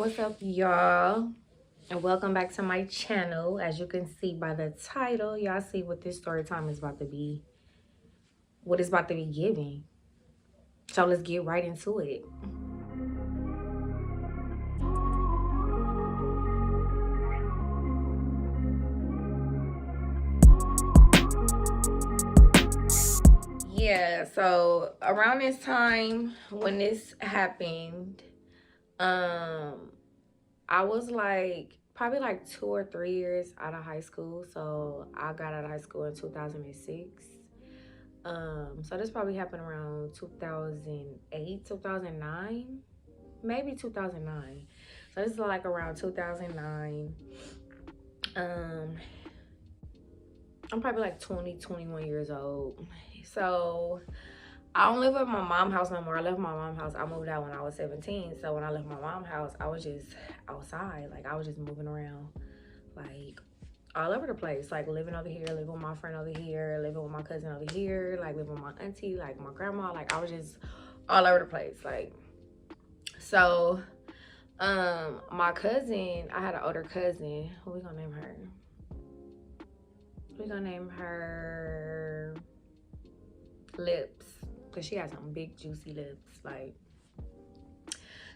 What's up, y'all? And welcome back to my channel. As you can see by the title, y'all see what this story time is about to be. What it's about to be giving. So let's get right into it. Yeah, so around this time when this happened, I was like probably like 2 or 3 years out of high school. So I got out of high school in 2006. So this probably happened around 2008, 2009, maybe 2009. So this is like around 2009. Um, I'm probably like 20, 21 years old. So I don't live at my mom's house no more. I left my mom's house. I moved out when I was 17. So when I left my mom's house, I was just outside. Like I was just moving around, like all over the place. Like living over here, living with my friend over here, living with my cousin over here, like living with my auntie, like my grandma. Like I was just all over the place. Like so, my cousin, I had an older cousin. What we gonna name her? We gonna name her Lips, because she has some big juicy lips. Like,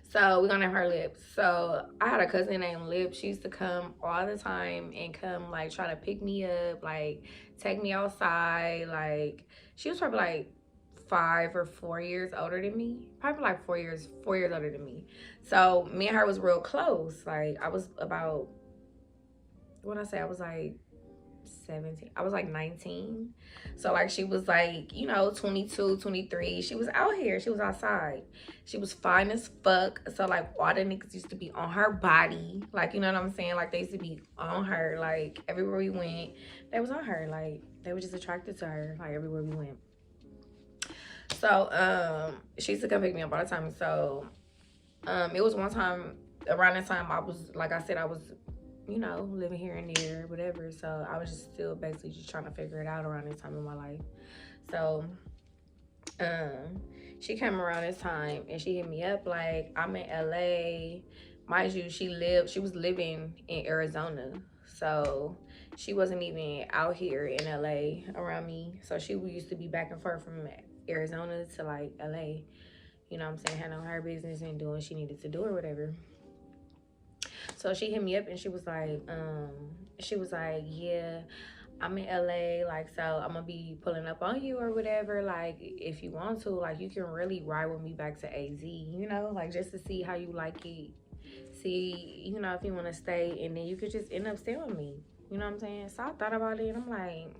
so we're gonna name her Lips. So I had a cousin named Lips. She used to come all the time and come like try to pick me up, like take me outside. Like she was probably like 5 or 4 years older than me. Probably like 4 years older than me. So me and her was real close. Like I was about, when I say I was like 17, I was like 19. So like she was like, 22, 23. She was out here, she was outside, she was fine as fuck. So like all the niggas used to be on her body, like, you know what I'm saying, like they used to be on her. Like everywhere we went, they was on her. Like they were just attracted to her, like everywhere we went. So she used to come pick me up all the time. So it was one time around that time, I was, like I said, I was, living here and there, whatever. So I was just still basically just trying to figure it out around this time in my life. So she came around this time and she hit me up like, I'm in LA. Mind you, she was living in Arizona. So she wasn't even out here in LA around me. So she used to be back and forth from Arizona to like LA. You know what I'm saying? Handling her business and doing what she needed to do or whatever. So she hit me up and she was like, yeah, I'm in LA, like, so I'm gonna be pulling up on you or whatever. Like, if you want to, like, you can really ride with me back to AZ, like just to see how you like it. See, if you want to stay, and then you could just end up staying with me. You know what I'm saying? So I thought about it and I'm like,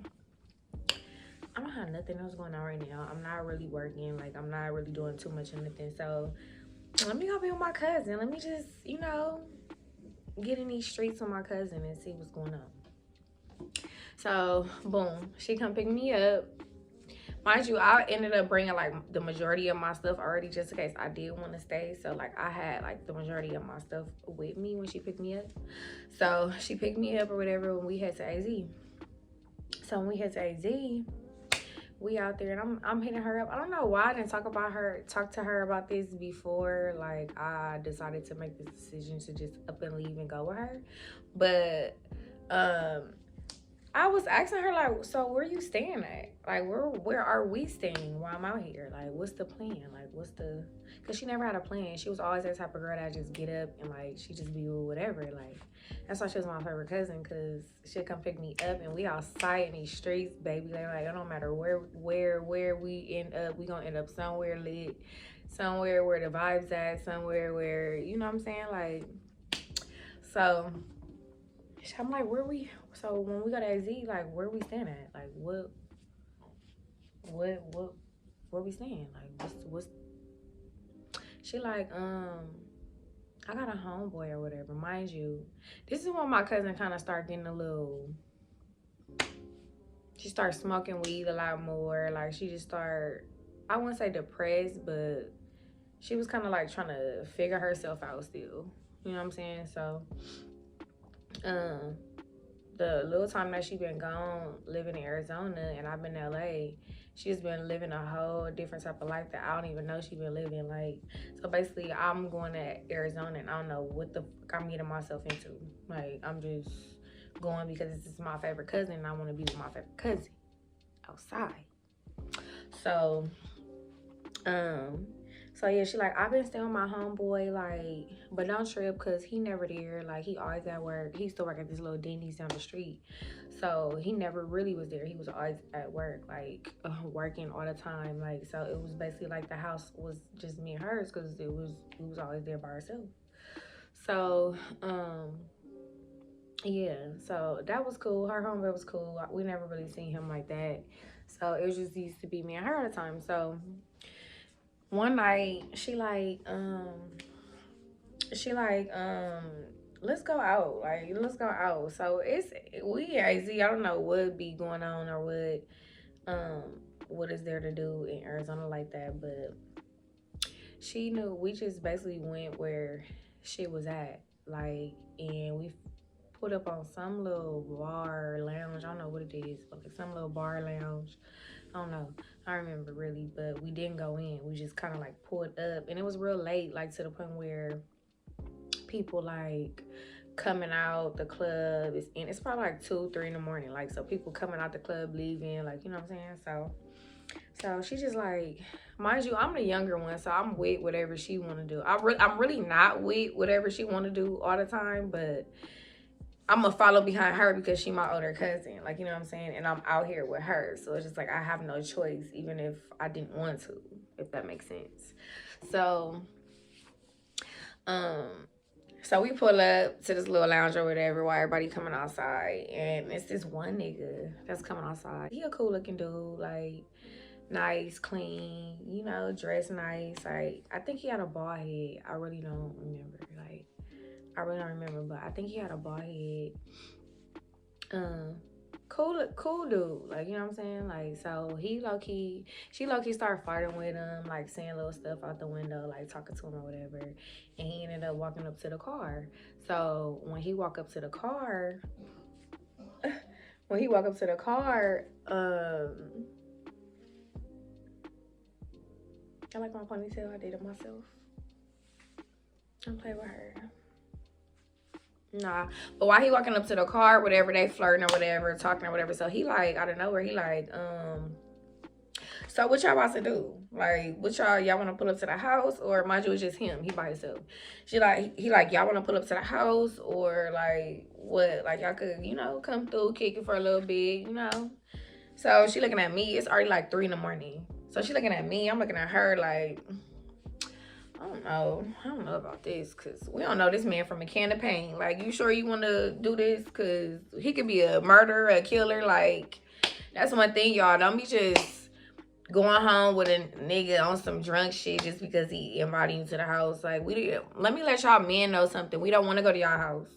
I don't have nothing else going on right now. I'm not really working. Like, I'm not really doing too much of anything. So let me go be with my cousin. Let me just, get in these streets with my cousin and see what's going on. So boom, she come pick me up. Mind you, I ended up bringing like the majority of my stuff already, just in case I did want to stay. So like I had like the majority of my stuff with me when she picked me up. So she picked me up or whatever when we head to AZ. So when we head to AZ, we out there and I'm hitting her up. I don't know why I didn't talk to her about this before. Like I decided to make this decision to just up and leave and go with her. But I was asking her like, so where you staying at? Like where are we staying while I'm out here? Like what's the plan? Like what's the, cause she never had a plan. She was always that type of girl that just get up and like she just be with whatever. Like that's why she was my favorite cousin, cause she'd come pick me up and we outside in these streets, baby. Like it don't matter where we end up, we gonna end up somewhere lit, somewhere where the vibes at, somewhere where, you know what I'm saying? Like, so I'm like, so when we go to AZ, like where we staying at? Like where we staying? Like what's she like, I got a homeboy or whatever. Mind you, this is when my cousin kind of started getting a little, she started smoking weed a lot more. Like she just started, I wouldn't say depressed, but she was kind of like trying to figure herself out still. You know what I'm saying? So the little time that she been gone living in Arizona and I've been in LA, she's been living a whole different type of life that I don't even know she been living. Like, so basically I'm going to Arizona and I don't know what the fuck I'm getting myself into. Like, I'm just going because this is my favorite cousin and I want to be with my favorite cousin outside. So, so yeah, she like, I've been staying with my homeboy, like, but don't trip, cause he never there. Like, he always at work. He used to work at this little Denny's down the street, so he never really was there. He was always at work, like working all the time. Like, so it was basically like the house was just me and hers, cause we was always there by ourselves. So, yeah, so that was cool. Her homeboy was cool. We never really seen him like that. So it was just used to be me and her all the time. So one night let's go out, like, let's go out. So we AZ, I don't know what be going on or what is there to do in Arizona like that, but she knew. We just basically went where she was at, like, and we put up on some little bar lounge. I don't know what it is, but like some little bar lounge. I don't know. I don't remember really, but we didn't go in. We just kind of like pulled up, and it was real late, like to the point where people like coming out the club is, and it's probably like 2-3 in the morning. Like, so people coming out the club leaving, like, you know what I'm saying? So she just like, mind you, I'm the younger one, so I'm with whatever she want to do. I'm really not with whatever she want to do all the time, but I'm gonna follow behind her because she my older cousin, like, you know what I'm saying? And I'm out here with her, so it's just like I have no choice, even if I didn't want to, if that makes sense. So, so we pull up to this little lounge or whatever while everybody coming outside, and it's this one nigga that's coming outside. He a cool looking dude, like nice, clean, you know, dressed nice. Like, I think he had a bald head. I really don't remember. Like, I really don't remember, but I think he had a bald head. Cool dude, like, you know what I'm saying? Like, so she low key started flirting with him, like saying little stuff out the window, like talking to him or whatever. And he ended up walking up to the car. So when he walked up to the car, I like my ponytail. I did it myself. I'm playing with her. Nah, but while he walking up to the car, whatever, they flirting or whatever, talking or whatever. So he like, out of nowhere, he like, so what y'all about to do? Like, what y'all want to pull up to the house, or mind you, it's just him, he by himself. He like, y'all want to pull up to the house, or like what? Like, y'all could, you know, come through, kick it for a little bit, you know. So she looking at me. It's already like 3 in the morning. So she looking at me. I'm looking at her like, I don't know about this, because we don't know this man from a can of paint. Like, you sure you want to do this? Because he could be a murderer, a killer. Like, that's one thing, y'all. Don't be just going home with a nigga on some drunk shit just because he invited you to the house. Like, let me let y'all men know something. We don't want to go to y'all house.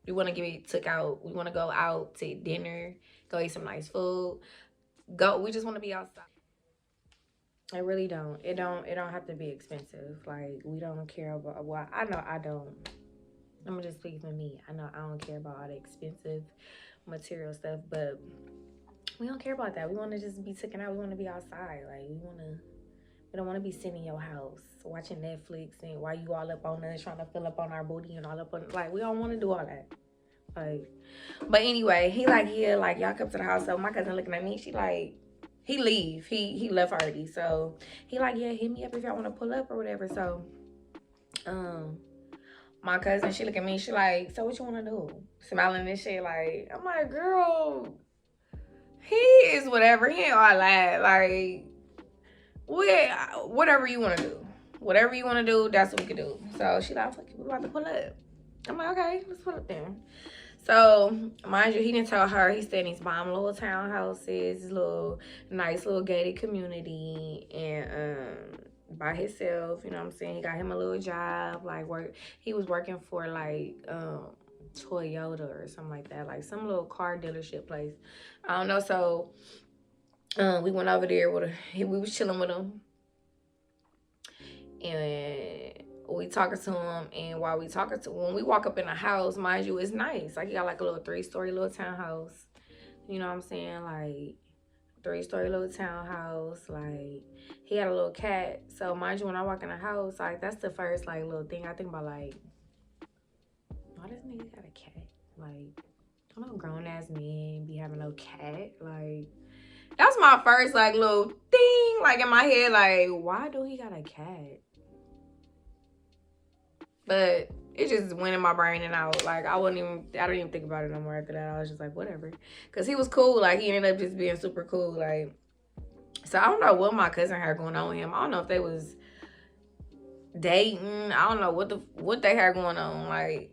We want to get took out. We want to go out to dinner, go eat some nice food. We just want to be outside. I really don't. It don't have to be expensive. Like, we don't care about, well, I know I don't. I'm gonna just speak for me. I know I don't care about all the expensive material stuff, but we don't care about that. We want to just be taken out. We want to be outside. Like, we don't want to be sitting in your house watching Netflix and while you all up on us trying to fill up on our booty and all up on, like, we don't want to do all that. Like, but anyway, he like, yeah, like, y'all come to the house. So my cousin looking at me, she like, he leave. He left already. So he like, yeah, hit me up if y'all want to pull up or whatever. So my cousin, she look at me, she like, so what you want to do? Smiling and shit. Like, I'm like, girl, he is whatever. He ain't all that. Like, whatever you want to do. Whatever you want to do, that's what we can do. So she like, fuck you, we about to pull up. I'm like, okay, let's pull up then. So, mind you, he didn't tell her he stayed in these bomb little townhouses, this little nice little gated community, and by himself, you know what I'm saying? He got him a little job, like he was working for like Toyota or something like that, like some little car dealership place. I don't know. So we went over there we was chilling with him. And we talking to him, and while we talking to, when we walk up in the house, mind you, it's nice. Like, he got like a little 3-story little townhouse. You know what I'm saying? Like, 3-story little townhouse. Like, he had a little cat. So mind you, when I walk in the house, like, that's the first like little thing I think about. Like, why this nigga got a cat? Like, I don't know, grown ass men be having no cat. Like, that's my first like little thing, like, in my head. Like, why do he got a cat? But it just went in my brain and out. Like, I didn't even think about it no more after that. I was just like, whatever. Because he was cool. Like, he ended up just being super cool. Like, so I don't know what my cousin had going on with him. I don't know if they was dating. I don't know what they had going on. Like,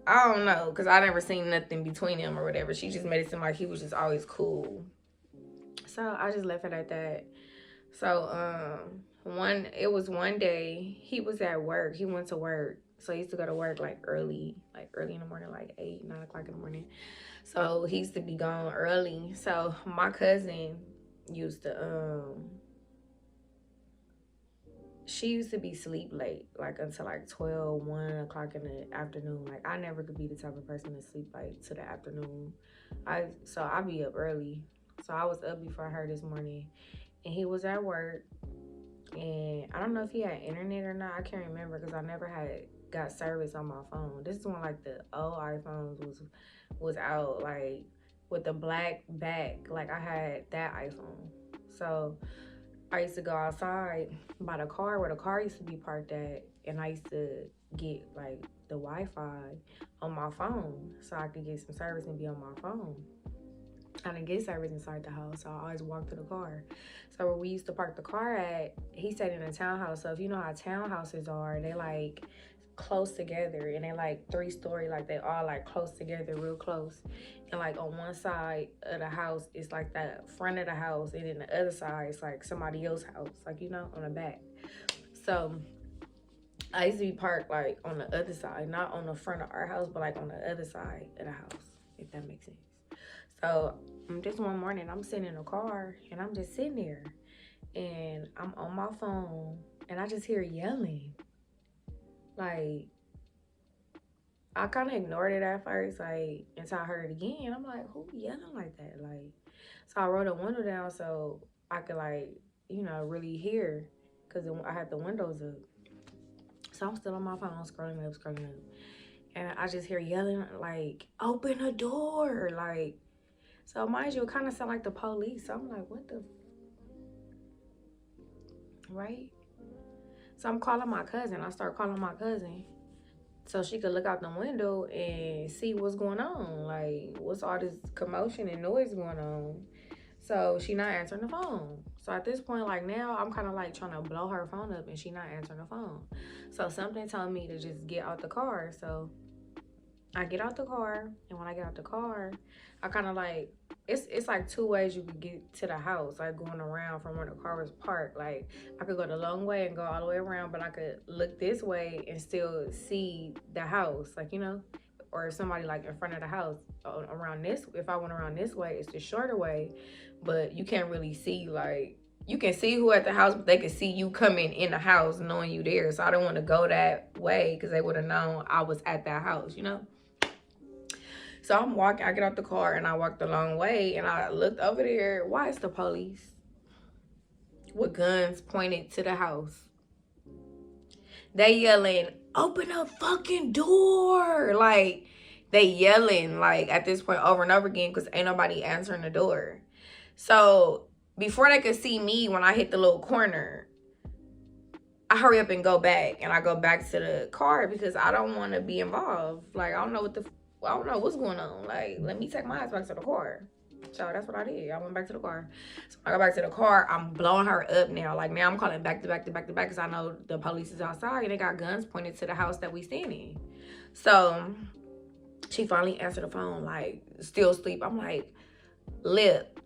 I don't know. Because I never seen nothing between them or whatever. She just made it seem like he was just always cool. So I just left it at that. So, it was one day he was at work. He went to work. So he used to go to work like early in the morning, like 8, 9 o'clock in the morning. So he used to be gone early. So my cousin used to, she used to be sleep late, like until like 12, 1 o'clock in the afternoon. Like, I never could be the type of person to sleep like to the afternoon. So I be up early. So I was up before her this morning, and he was at work. And I don't know if he had internet or not. I can't remember because I never got service on my phone. This is when like the old iPhones was out, like with the black back. Like, I had that iPhone. So I used to go outside by the car where the car used to be parked at, and I used to get like the Wi-Fi on my phone so I could get some service and be on my phone. I didn't get service inside the house, so I always walked to the car. So where we used to park the car at, he stayed in a townhouse. So if you know how townhouses are, they like close together, and they like 3-story, like they all like close together, real close. And like on one side of the house is like the front of the house, and then the other side is like somebody else's house, like, you know, on the back. So I used to be parked like on the other side, not on the front of our house, but like on the other side of the house, if that makes sense. So just one morning, I'm sitting in the car, and I'm just sitting there, and I'm on my phone, and I just hear yelling. Like, I kind of ignored it at first, like, until I heard it again. I'm like, who yelling like that? Like, so I rolled the window down so I could, like, you know, really hear, because I had the windows up. So I'm still on my phone, scrolling up. And I just hear yelling, like, open the door, like. So mind you, it kind of sound like the police. So I'm like, what the, right? So I'm calling my cousin. I start calling my cousin so she could look out the window and see what's going on. Like, what's all this commotion and noise going on? So she not answering the phone. So at this point, like, now I'm kind of like trying to blow her phone up, and she not answering the phone. So something told me to just get out the car. So I get out the car, and when I get out the car, I kind of like, it's like 2 ways you could get to the house, like going around from where the car was parked. Like, I could go the long way and go all the way around, but I could look this way and still see the house, like, you know, or if somebody like in front of the house around this, if I went around this way, it's the shorter way, but you can't really see, like, you can see who at the house, but they can see you coming in the house knowing you there. So I don't want to go that way because they would have known I was at that house, you know? So I'm walking, I get out the car, and I walk the long way, and I looked over there. Why is the police with guns pointed to the house? They yelling, open the fucking door. Like, they yelling, like, at this point over and over again because ain't nobody answering the door. So before they could see me when I hit the little corner, I hurry up and go back, and I go back to the car because I don't want to be involved. Like, I don't know what's going on. Like, let me take my ass back to the car. So that's what I did. I went back to the car. So when I go back to the car, I'm blowing her up now. Like, now I'm calling back to back because I know the police is outside and they got guns pointed to the house that we stand in. So she finally answered the phone, like, still asleep. I'm like, Lip,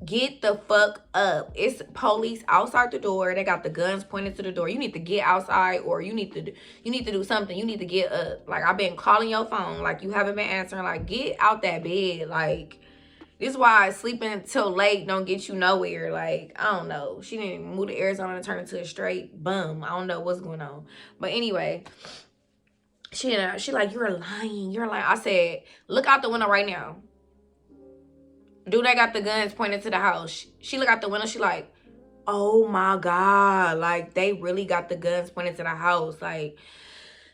get the fuck up. It's police outside the door. They got the guns pointed to the door. You need to get outside, or you need to do something. You need to get up. Like, I've been calling your phone. Like, you haven't been answering. Like, get out that bed. Like, This is why sleeping till late don't get you nowhere. Like, I don't know. She didn't move to Arizona and turn into a straight bum. I don't know what's going on. But anyway, she like, you're lying. You're lying. I said, look out the window right now. Dude, they got the guns pointed to the house. She look out the window. She like, oh my God. Like, they really got the guns pointed to the house. Like,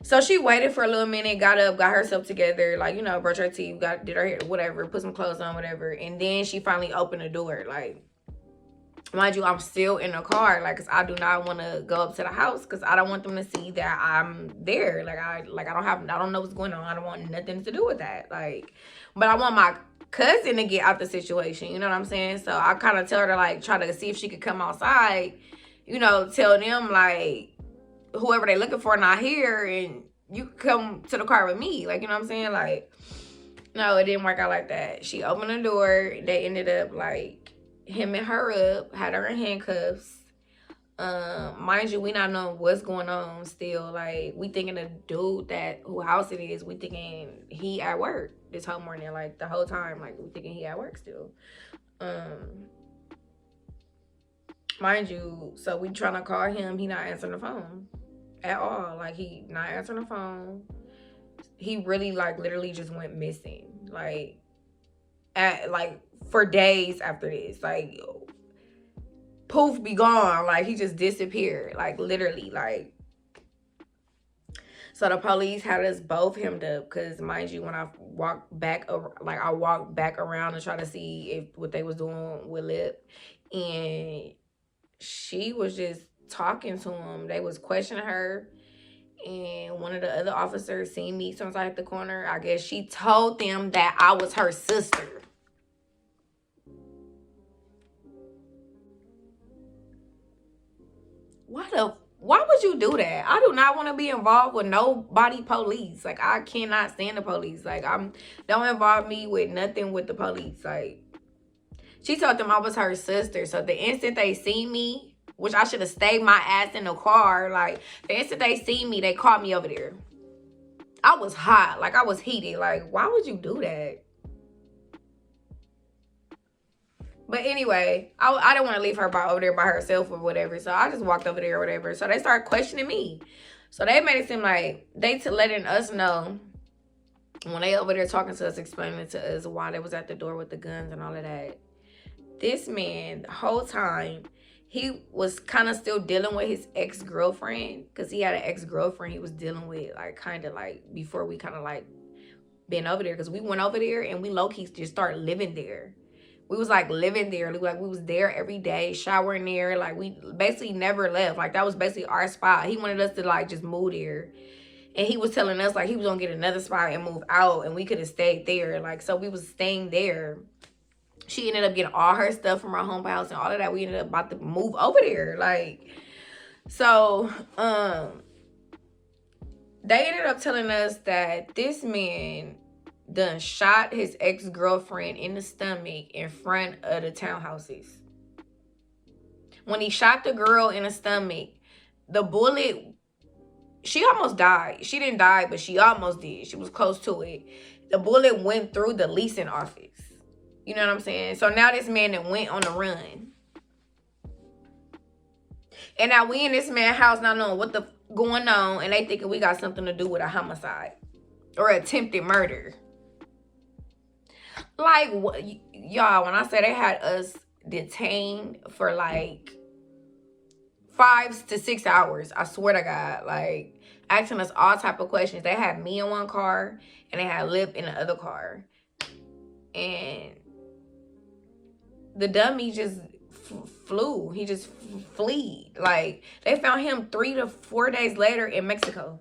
so she waited for a little minute, got up, got herself together, like, you know, brushed her teeth, did her hair, whatever, put some clothes on, whatever. And then she finally opened the door. Like, mind you, I'm still in the car, like, because I do not want to go up to the house because I don't want them to see that I'm there. Like, I don't know what's going on. I don't want nothing to do with that. Like, but I want my cousin to get out the situation. You know what I'm saying? So I kind of tell her to, like, try to see if she could come outside, you know, tell them, like, whoever they looking for not here, and you come to the car with me. Like, you know what I'm saying? Like, no, it didn't work out like that. She opened the door. They ended up, like, hemming her up, had her in handcuffs. Mind you, we not knowing what's going on still. Like, we thinking the dude who house it is, we thinking he at work this whole morning. Like, the whole time, like, we thinking he at work still. Mind you, so we trying to call him. He not answering the phone at all. Like, he not answering the phone. He really, like, literally just went missing. Like, for days after this. Like, poof, be gone. Like, he just disappeared. Like, literally, like. So the police had us both hemmed up because, mind you, when I walked back, I walked back around to try to see what they was doing with Lip, and she was just talking to him. They was questioning her, and one of the other officers seen me sometimes at the corner. I guess she told them that I was her sister. Why would you do that? I do not want to be involved with nobody police. Like, I cannot stand the police. Like, don't involve me with nothing with the police. Like, she told them I was her sister. So the instant they see me, which I should have stayed my ass in the car, like, the instant they see me, they called me over there. I was hot. Like, I was heated. Like, why would you do that? But anyway, I didn't want to leave her over there by herself or whatever. So I just walked over there or whatever. So they started questioning me. So they made it seem like they letting us know when they over there talking to us, explaining to us why they was at the door with the guns and all of that. This man, the whole time, he was kind of still dealing with his ex-girlfriend. Because he had an ex-girlfriend he was dealing with, like, kind of like, before we kind of, like, been over there. Because we went over there and we low-key just started living there. We was, like, living there. Like, we was there every day, showering there. Like, we basically never left. Like, that was basically our spot. He wanted us to, like, just move there. And he was telling us, like, he was going to get another spot and move out. And we could have stayed there. Like, so we was staying there. She ended up getting all her stuff from our home house and all of that. We ended up about to move over there. Like, so, they ended up telling us that this man done shot his ex-girlfriend in the stomach in front of the townhouses. When he shot the girl in the stomach, the bullet, she almost died. She didn't die, but she almost did. She was close to it. The bullet went through the leasing office. You know what I'm saying? So now this man that went on the run. And now we in this man's house not knowing what the going on, and they thinking we got something to do with a homicide or attempted murder. Like, y'all, when I say they had us detained for like 5 to 6 hours, I swear to God, like, asking us all type of questions. They had me in one car and they had Lip in the other car, and the dummy just flew. He just fled. Like, they found him 3 to 4 days later in Mexico.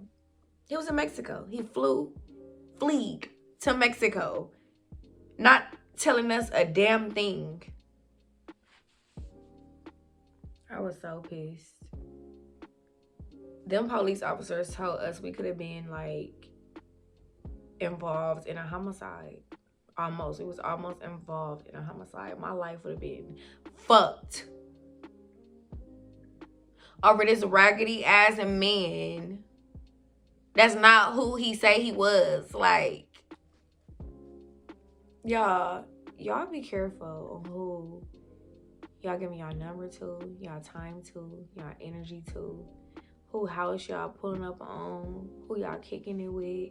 He was in Mexico. He fled to Mexico, not telling us a damn thing. I was so pissed. Them police officers told us we could have been, like, involved in a homicide. Almost. It was almost involved in a homicide. My life would have been fucked over this raggedy ass man that's not who he say he was. Like, y'all y'all be careful on who y'all giving y'all number to, y'all time to, y'all energy to, who house y'all pulling up on, who y'all kicking it with.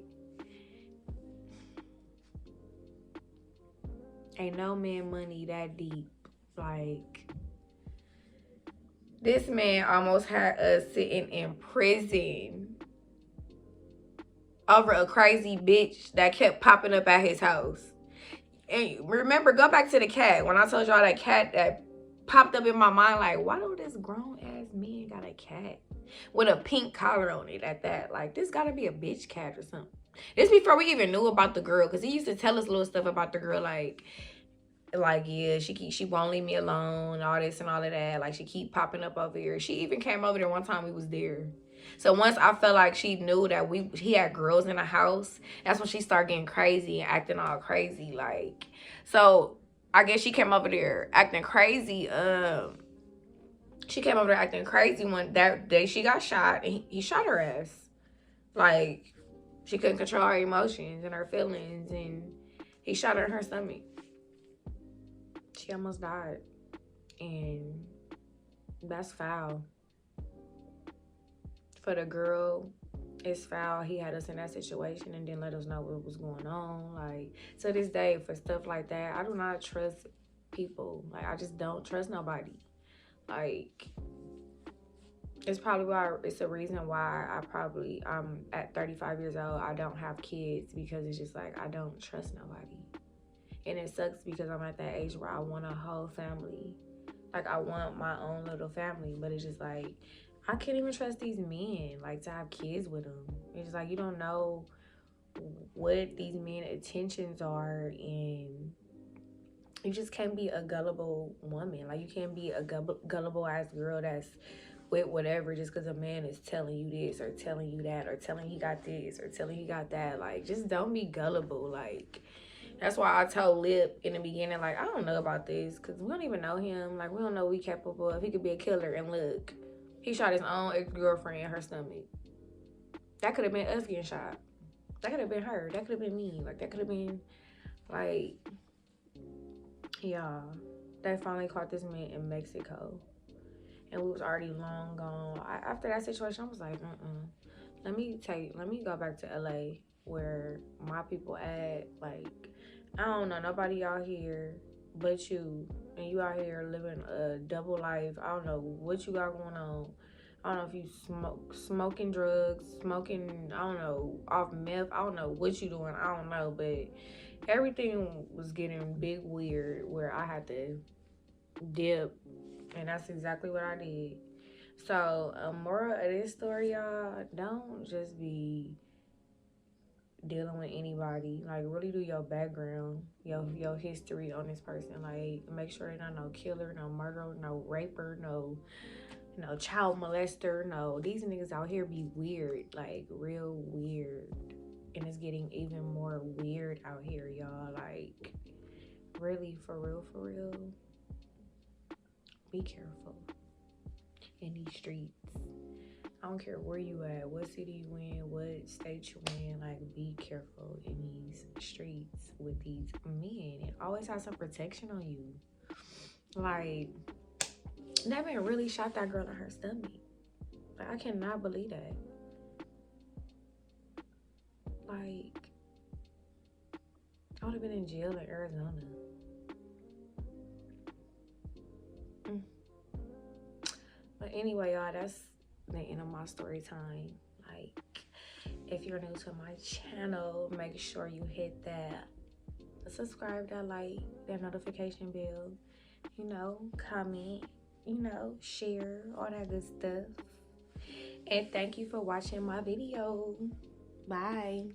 Ain't no man money that deep. Like, this man almost had us sitting in prison over a crazy bitch that kept popping up at his house. And remember, go back to the cat. When I told y'all that cat that popped up in my mind, like, why do this grown ass man got a cat with a pink collar on it at that? Like, this gotta be a bitch cat or something. This before we even knew about the girl, because he used to tell us little stuff about the girl, like yeah, she won't leave me alone, all this and all of that. Like, she keep popping up over here. She even came over there one time we was there. So once I felt like she knew that he had girls in the house, that's when she started getting crazy and acting all crazy. Like, so I guess she came over there acting crazy. She came over there acting crazy when that day she got shot, and he shot her ass. Like, she couldn't control her emotions and her feelings, and he shot her in her stomach. She almost died, and that's foul. For the girl, it's foul. He had us in that situation and didn't let us know what was going on. Like, to this day, for stuff like that, I do not trust people. Like, I just don't trust nobody. Like, it's probably why, it's a reason why I'm at 35 years old, I don't have kids, because it's just like, I don't trust nobody. And it sucks because I'm at that age where I want a whole family. Like, I want my own little family, but it's just like, I can't even trust these men, like, to have kids with them. It's just like, you don't know what these men's intentions are, and you just can't be a gullible woman. Like, you can't be a gullible ass girl that's with whatever just because a man is telling you this or telling you that or telling he got this or telling he got that. Like, just don't be gullible. Like, that's why I told Lip in the beginning, like, I don't know about this because we don't even know him. Like, we don't know what he's capable of. He could be a killer, and look, he shot his own ex-girlfriend in her stomach. That could have been us getting shot. That could have been her. That could have been me. Like, that could have been, like, yeah. They finally caught this man in Mexico. And we was already long gone. After that situation, I was like, let me go back to LA where my people at. Like, I don't know nobody out here but you, and you out here living a double life. I don't know what you got going on. I don't know if you smoking drugs, smoking, I don't know, off meth. I don't know what you doing. I don't know, but everything was getting big weird where I had to dip, and that's exactly what I did. So, moral of this story, y'all, don't just be dealing with anybody. Like, really do your background, your history on this person. Like, make sure they're not no killer, no murderer, no raper, no child molester. No, these niggas out here be weird, like real weird, and it's getting even more weird out here, y'all. Like, really, for real, be careful in these streets. I don't care where you at, what city you in, what state you in. Like, be careful in these streets with these men, and always have some protection on you. Like, that man really shot that girl in her stomach. Like, I cannot believe that. Like, I would have been in jail in Arizona. But anyway, y'all, that's the end of my story time. Like, if you're new to my channel, make sure you hit that subscribe, that like, that notification bell, comment, share, all that good stuff. And thank you for watching my video. Bye.